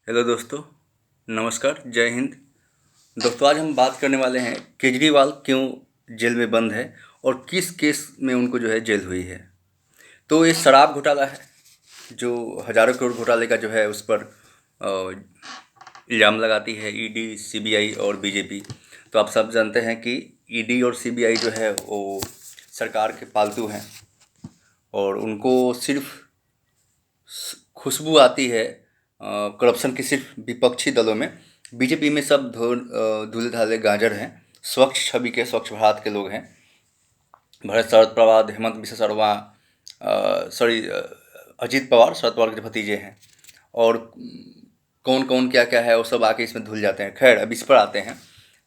Hello दोस्तों, नमस्कार, जय हिंद। दोस्तों, आज हम बात करने वाले हैं केजरीवाल क्यों जेल में बंद है और किस केस में उनको जो है जेल हुई है। तो ये शराब घोटाला है जो हज़ारों करोड़ घोटाले का जो है उस पर इल्ज़ाम लगाती है ईडी, सीबीआई और बीजेपी। तो आप सब जानते हैं कि ईडी और सीबीआई जो है वो सरकार के पालतू हैं और उनको सिर्फ खुशबू आती है करप्शन की सिर्फ विपक्षी दलों में। बीजेपी में सब धुले धाले गाजर हैं, स्वच्छ छवि के, स्वच्छ भारत के लोग हैं। भरत शरद पवार, हेमंत बिस्वा शर्मा, अजीत पवार, शरद पवार के भतीजे हैं। और कौन कौन क्या क्या है वो सब आके इसमें धुल जाते हैं। खैर, अब इस पर आते हैं।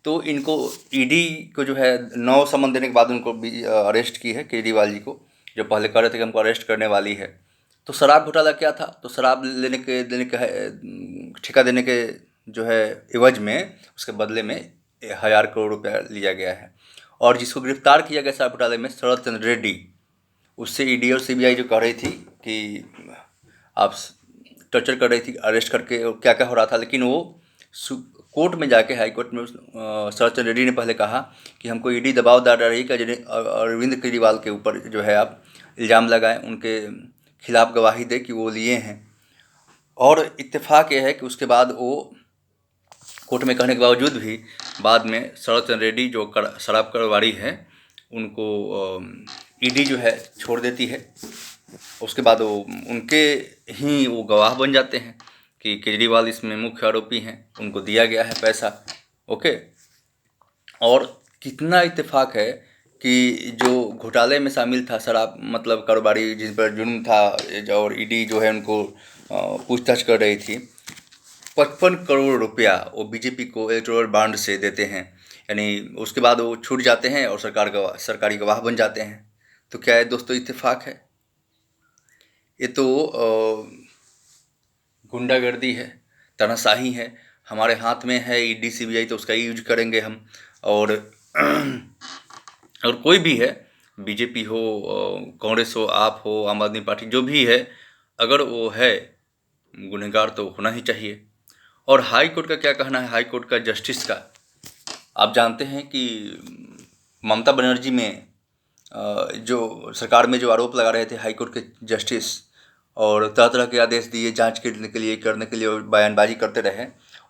तो इनको ईडी को जो है 9 समन देने के बाद उनको अरेस्ट की है, केजरीवाल जी को, जो पहले कह रहे थे कि हमको अरेस्ट करने वाली है। तो शराब घोटाला क्या था? तो शराब देने के ठेका देने के जो है एवज में, उसके बदले में 1000 करोड़ रुपया लिया गया है। और जिसको गिरफ्तार किया गया शराब घोटाले में, शरद चंद्र रेड्डी, उससे ईडी और सीबीआई जो कह रही थी कि आप टॉर्चर कर रही थी अरेस्ट करके और क्या क्या हो रहा था, लेकिन वो कोर्ट में जाके, हाई कोर्ट में शरद चंद्र रेड्डी ने पहले कहा कि हमको ईडी दबाव डाल रही है कि अरविंद केजरीवाल के ऊपर जो है आप इल्ज़ाम लगाएं, उनके खिलाफ गवाही दे कि वो लिए हैं। और इत्तेफाक ये है कि उसके बाद वो कोर्ट में कहने के बावजूद भी बाद में शरद चंद्र रेड्डी जो शराब कारोबारी है उनको ईडी जो है छोड़ देती है। उसके बाद वो उनके ही वो गवाह बन जाते हैं कि केजरीवाल इसमें मुख्य आरोपी हैं, उनको दिया गया है पैसा। ओके। और कितना इत्तेफाक है कि जो घोटाले में शामिल था शराब मतलब कारोबारी जिस पर जुर्म था, और ईडी जो है उनको पूछताछ कर रही थी, 55 करोड़ रुपया वो बीजेपी को इलेक्टोरल बॉन्ड से देते हैं। यानी उसके बाद वो छूट जाते हैं और सरकारी गवाह बन जाते हैं। तो क्या है दोस्तों, इत्तेफाक है? ये तो गुंडागर्दी है, तानाशाही है। हमारे हाथ में है ईडी सीबीआई, तो उसका यूज करेंगे हम। और और कोई भी है, बीजेपी हो, कांग्रेस हो, आप हो, आम आदमी पार्टी, जो भी है, अगर वो है गुनहगार तो होना ही चाहिए। और हाई कोर्ट का क्या कहना है? हाई कोर्ट का जस्टिस का आप जानते हैं कि ममता बनर्जी में जो सरकार में जो आरोप लगा रहे थे हाई कोर्ट के जस्टिस, और तरह तरह के आदेश दिए जांच करने के लिए और बयानबाजी करते रहे,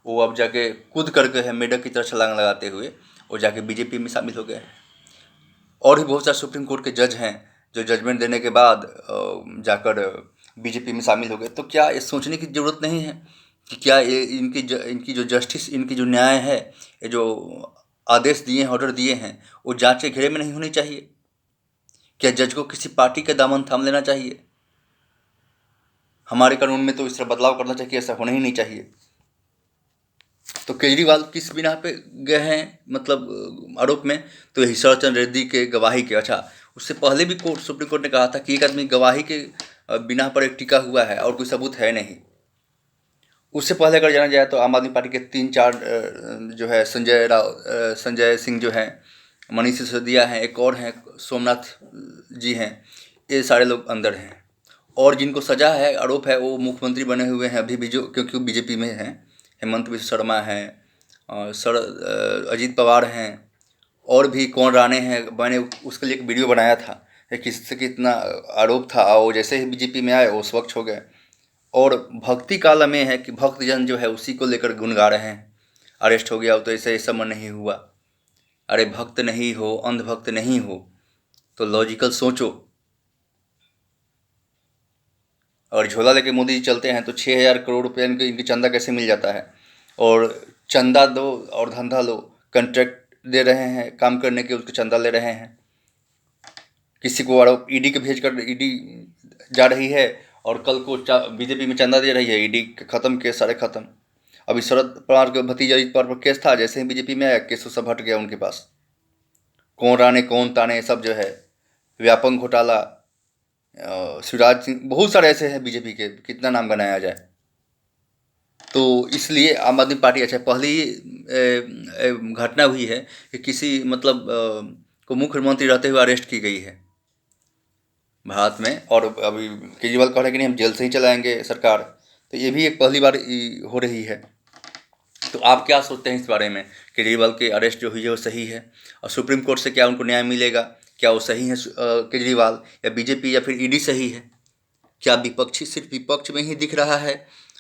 वो अब जाके कूद करके है मेढक की तरह छलांग लगाते हुए वो जाके बीजेपी में शामिल हो गए हैं। और भी बहुत सारे सुप्रीम कोर्ट के जज हैं जो जजमेंट देने के बाद जाकर बीजेपी में शामिल हो गए। तो क्या ये सोचने की ज़रूरत नहीं है कि क्या ये इनकी जो जस्टिस, इनकी जो न्याय है, ये जो आदेश दिए हैं, ऑर्डर दिए हैं, वो जांच के घेरे में नहीं होनी चाहिए? क्या जज को किसी पार्टी का दामन थाम लेना चाहिए? हमारे कानून में तो इस तरह बदलाव करना चाहिए, ऐसा होना ही नहीं चाहिए। तो केजरीवाल किस बिना पे गए हैं मतलब आरोप में? तो यही शरद चंद्र रेड्डी के गवाही के। अच्छा, उससे पहले भी सुप्रीम कोर्ट ने कहा था कि एक आदमी गवाही के बिना पर एक टिका हुआ है और कोई सबूत है नहीं। उससे पहले अगर जाना जाए तो आम आदमी पार्टी के 3-4 जो है संजय सिंह जो हैं, मनीष सिसोदिया हैं, एक और हैं सोमनाथ जी हैं, ये सारे लोग अंदर हैं। और जिनको सजा है, आरोप है, वो मुख्यमंत्री बने हुए हैं अभी भी, जो क्योंकि वो बीजेपी में हैं। हेमंत बिस्वा शर्मा हैं, अजीत पवार हैं, और भी कौन राणे हैं। मैंने उसके लिए एक वीडियो बनाया था कि किससे कितना आरोप था, और जैसे ही बीजेपी में आए वो स्वच्छ हो गए। और भक्ति काल में है कि भक्तजन जो है उसी को लेकर गुन गा रहे हैं। अरेस्ट हो गया हो तो ऐसे ऐसा मन नहीं हुआ। अरे भक्त नहीं हो, अंधभक्त नहीं हो, तो लॉजिकल सोचो। और झोला लेके मोदी जी चलते हैं तो 6000 करोड़ रुपया इनके चंदा कैसे मिल जाता है? और चंदा दो और धंधा लो, कॉन्ट्रैक्ट दे रहे हैं काम करने के, उसके चंदा ले रहे हैं। किसी को आरोप ईडी के भेज कर ईडी जा रही है और कल को बीजेपी में चंदा दे रही है। ईडी खत्म, केस सारे खत्म। अभी शरद पवार के भतीजा अजीत पवार पर केस था, जैसे ही बीजेपी में आया केस सब हट गया उनके पास। कौन राणे कौन ताने सब जो है, व्यापक घोटाला, शिवराज सिंह, बहुत सारे ऐसे हैं बीजेपी के, कितना नाम बनाया जाए। तो इसलिए आम आदमी पार्टी, अच्छा पहली घटना हुई है कि किसी मतलब को मुख्यमंत्री रहते हुए अरेस्ट की गई है भारत में। और अभी केजरीवाल कह रहे हैं कि नहीं हम जेल से ही चलाएंगे सरकार। तो ये भी एक पहली बार हो रही है। तो आप क्या सोचते हैं इस बारे में? केजरीवाल के अरेस्ट जो हुई है वो सही है? और सुप्रीम कोर्ट से क्या उनको न्याय मिलेगा? क्या वो सही है केजरीवाल, या बीजेपी या फिर ईडी सही है? क्या विपक्षी सिर्फ विपक्ष में ही दिख रहा है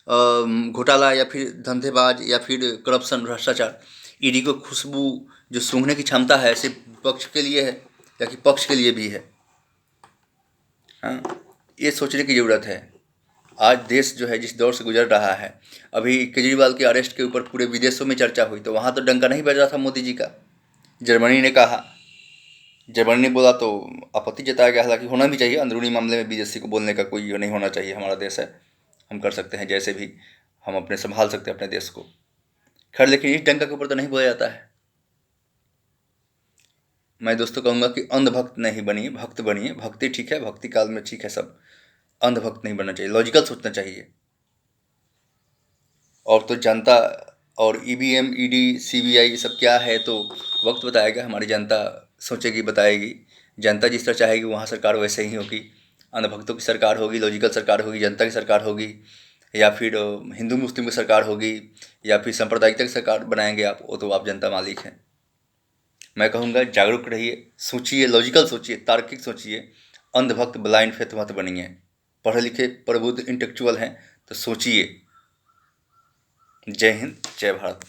घोटाला, या फिर धंधेबाज, या फिर करप्शन, भ्रष्टाचार? ईडी को खुशबू जो सूंघने की क्षमता है सिर्फ विपक्ष के लिए है या कि पक्ष के लिए भी है? हाँ, ये सोचने की ज़रूरत है। आज देश जो है जिस दौर से गुजर रहा है, अभी केजरीवाल के अरेस्ट के ऊपर पूरे विदेशों में चर्चा हुई, तो वहाँ तो डंका नहीं बज रहा था मोदी जी का। जर्मनी ने कहा, जर्मनी ने बोला तो आपत्ति जताया गया, हालांकि होना भी चाहिए, अंदरूनी मामले में बीजेसी को बोलने का कोई नहीं होना चाहिए, हमारा देश है, हम कर सकते हैं जैसे भी, हम अपने संभाल सकते हैं अपने देश को। खैर, लेकिन इस डंका के ऊपर तो नहीं बोला जाता है। मैं दोस्तों कहूँगा कि अंधभक्त नहीं बनिए, भक्त बनिए। भक्ति ठीक है, भक्ति काल में ठीक है सब, अंधभक्त नहीं बनना चाहिए, लॉजिकल सोचना चाहिए। और तो जनता और ईवीएम, ईडी, सीबीआई ये सब क्या है तो वक्त बताएगा, हमारी जनता सोचेगी, बताएगी। जनता जिस तरह चाहेगी वहाँ सरकार वैसे ही होगी। अंधभक्तों की सरकार होगी, लॉजिकल सरकार होगी, जनता की सरकार होगी, या फिर हिंदू मुस्लिम की सरकार होगी, या फिर सांप्रदायिकता की सरकार बनाएंगे आप, वो तो आप जनता मालिक हैं। मैं कहूँगा जागरूक रहिए, सोचिए, लॉजिकल सोचिए, तार्किक सोचिए। अंधभक्त ब्लाइंड फेथ मत बनिए। पढ़े लिखे प्रबुद्ध इंटेलेक्चुअल हैं तो सोचिए। जय हिंद, जय भारत।